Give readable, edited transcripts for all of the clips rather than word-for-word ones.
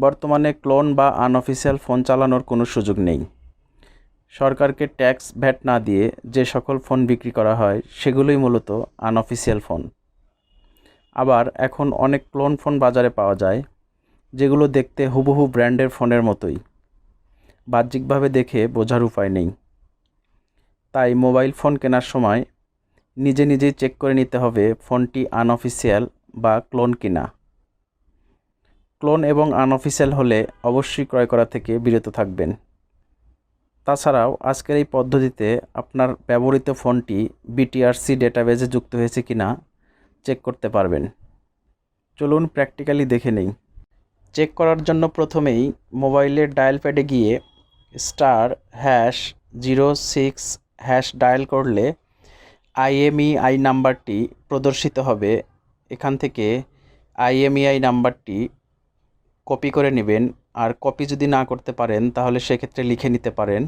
বর্তমানে ক্লোন বা unofficial phone চালানোর কোনো সুযোগ নেই। সরকারকে ট্যাক্স ভ্যাট না দিয়ে যে সকল ফোন বিক্রি করা হয় সেগুলোই মূলত আনঅফিসিয়াল ফোন। আবার এখন অনেক ক্লোন ফোন বাজারে পাওয়া যায়, যেগুলো দেখতে হুবহু ব্র্যান্ডের ফোনের মতোই। বাহ্যিকভাবে দেখে বোঝার উপায় নেই। তাই মোবাইল ফোন কেনার সময় নিজেই চেক করে নিতে হবে ফোনটি আনঅফিসিয়াল বা ক্লোন কিনা। ক্লোন এবং আনঅফিসিয়াল হলে অবশ্যই ক্রয় করা থেকে বিরত থাকবেন। তাছাড়াও আজকের এই পদ্ধতিতে আপনার ব্যবহৃত ফোনটি বিটিআরসি ডেটাবেজে যুক্ত হয়েছে কিনা চেক করতে পারবেন। চলুন প্র্যাকটিক্যালি দেখে নেই। চেক করার জন্য প্রথমেই মোবাইলের ডায়াল প্যাডে গিয়ে *#06# ডায়াল করলে IMEI নাম্বারটি প্রদর্শিত হবে। এখান থেকে IMEI নাম্বারটি কপি করে নেবেন, আর কপি যদি না করতে পারেন তাহলে সেক্ষেত্রে লিখে নিতে পারেন।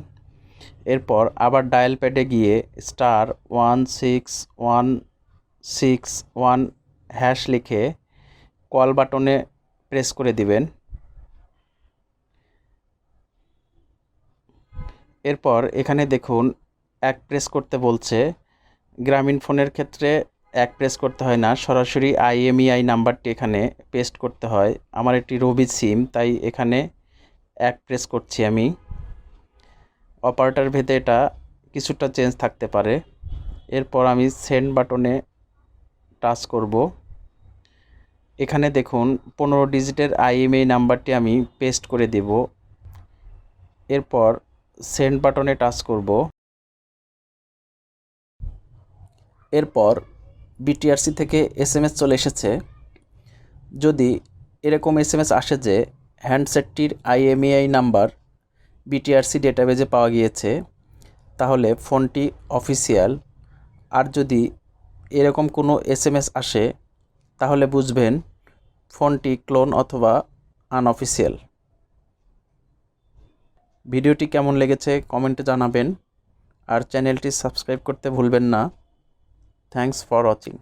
এরপর আবার ডায়াল প্যাডে গিয়ে *1616# লিখে কল বাটনে প্রেস করে দিবেন। এরপর এখানে দেখুন 1 প্রেস করতে বলছে। গ্রামীণ ফোনের ক্ষেত্রে 1 প্রেস করতে হয় না, সরাসরি IMEI নাম্বারটি এখানে পেস্ট করতে হয়। আমার একটি রবি সিম, তাই এখানে 1 প্রেস করছি আমি। অপারেটর ভেদে এটা কিছুটা চেঞ্জ থাকতে পারে। এরপর আমি সেন্ড বাটনে টাচ করব। এখানে দেখুন 15 ডিজিটের IMEI নাম্বারটি আমি পেস্ট করে দেব। এরপর সেন্ড বাটনে টাচ করব। এরপর বিটিআরসি থেকে SMS চলে এসেছে। যদি এরকম SMS আসে যে হ্যান্ডসেটটির IMEI নাম্বার বিটিআরসি ডেটাবেজে পাওয়া গিয়েছে, তাহলে ফোনটি অফিসিয়াল। আর যদি এরকম কোনো SMS আসে তাহলে বুঝবেন ফোনটি ক্লোন অথবা আনঅফিসিয়াল। ভিডিওটি কেমন লেগেছে কমেন্টে জানাবেন, আর চ্যানেলটি সাবস্ক্রাইব করতে ভুলবেন না। Thanks for watching.